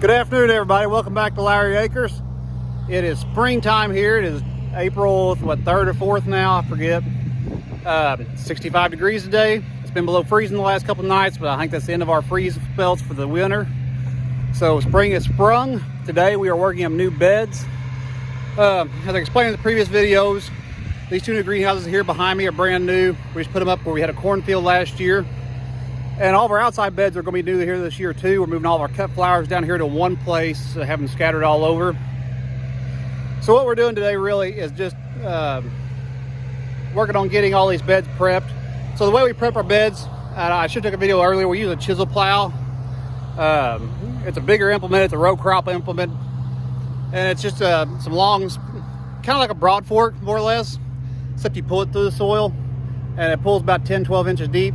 Good afternoon, everybody. Welcome back to Lowery Acres. It is springtime here. It is April, 3rd or 4th now, I forget. 65 degrees today. It's been below freezing the last couple of nights, but I think that's the end of our freeze spells for the winter. So spring is sprung. Today we are working on new beds. As I explained in the previous videos, these two new greenhouses here behind me are brand new. We just put them up where we had a cornfield last year. And all of our outside beds are going to be new here this year too. We're moving all of our cut flowers down here to one place, have them scattered all over. So what we're doing today really is just working on getting all these beds prepped. So the way we prep our beds, I should have took a video earlier, we use a chisel plow. It's a bigger implement, it's a row crop implement. And it's just some long, kind of like a broad fork, more or less, except you pull it through the soil and it pulls about 10-12 inches deep.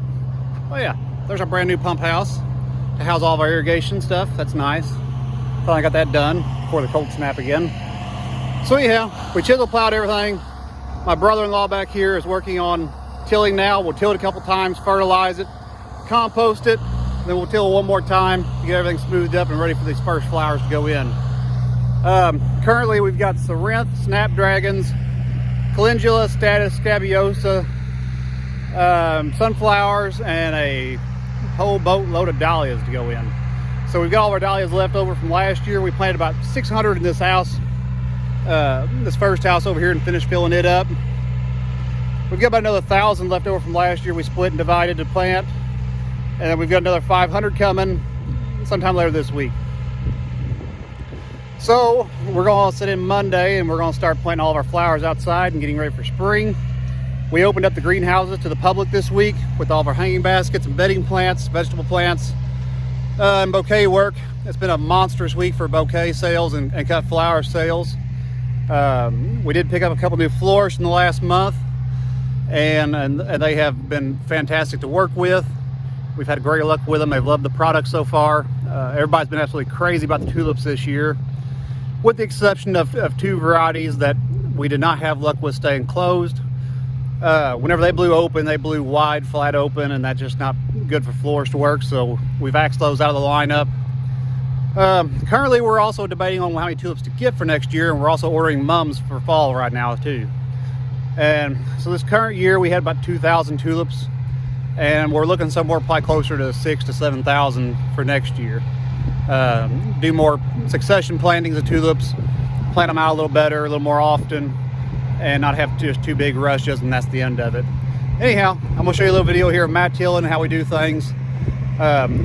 Oh yeah. There's our brand new pump house to house all of our irrigation stuff. That's nice. Finally got that done before the cold snap again. So yeah, we chisel plowed everything. My brother-in-law back here is working on tilling now. We'll till it a couple times, fertilize it, compost it, then we'll till one more time to get everything smoothed up and ready for these first flowers to go in. Currently we've got Corinth, snapdragons, calendula, status, scabiosa, sunflowers, and a whole boatload of dahlias to go in. So we've got all of our dahlias left over from last year. We planted about 600 in this house, this first house over here, and finished filling it up. We've got about another 1,000 left over from last year. We split and divided to plant, and then we've got another 500 coming sometime later this week. So we're going to sit in Monday and we're going to start planting all of our flowers outside and getting ready for spring. We opened up the greenhouses to the public this week with all of our hanging baskets and bedding plants, vegetable plants, and bouquet work. It's been a monstrous week for bouquet sales and cut flower sales. We did pick up a couple new florists in the last month, and they have been fantastic to work with. We've had great luck with them. They've loved the product so far. Everybody's been absolutely crazy about the tulips this year, with the exception of two varieties that we did not have luck with staying closed. Whenever they blew open, they blew wide, flat open, and that's just not good for florist work, so we've axed those out of the lineup. Currently, we're also debating on how many tulips to get for next year, and we're also ordering mums for fall right now, too. And so this current year, we had about 2,000 tulips, and we're looking somewhere probably closer to 6,000 to 7,000 for next year. Do more succession plantings of tulips, plant them out a little better, a little more often, and not have just two big rushes, and that's the end of it. Anyhow, I'm gonna show you a little video here of Matt tilling and how we do things.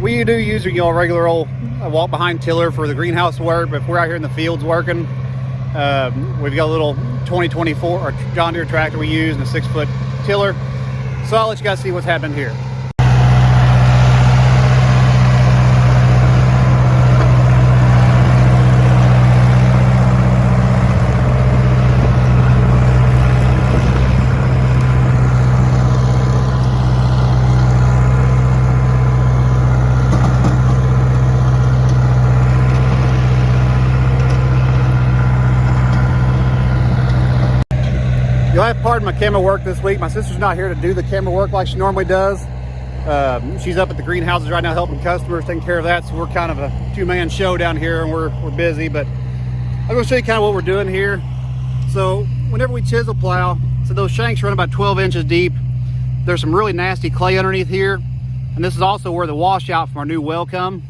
We do use a regular old walk behind tiller for the greenhouse work, but if we're out here in the fields working, we've got a little 2024 or John Deere tractor we use and a 6-foot tiller. So I'll let you guys see what's happening here. You'll have to pardon my camera work this week. My sister's not here to do the camera work like she normally does. She's up at the greenhouses right now helping customers, taking care of that. So we're kind of a two-man show down here and we're busy. But I'm going to show you kind of what we're doing here. So whenever we chisel plow, so those shanks run about 12 inches deep. There's some really nasty clay underneath here. And this is also where the washout from our new well come.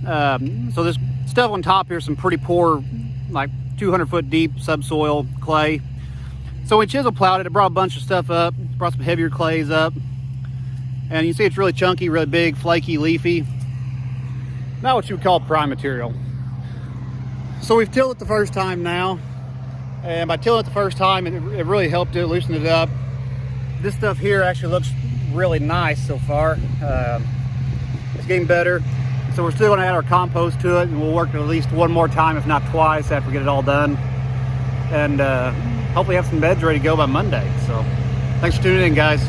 So this stuff on top here is some pretty poor, like 200-foot deep subsoil clay. So we chisel plowed it, it brought a bunch of stuff up, brought some heavier clays up. And you see it's really chunky, really big, flaky, leafy. Not what you would call prime material. So we've tilled it the first time now. And by tilling it the first time, it really helped it, loosen it up. This stuff here actually looks really nice so far. It's getting better. So we're still gonna add our compost to it, and we'll work it at least one more time, if not twice, after we get it all done. And hopefully have some beds ready to go by Monday. So thanks for tuning in, guys.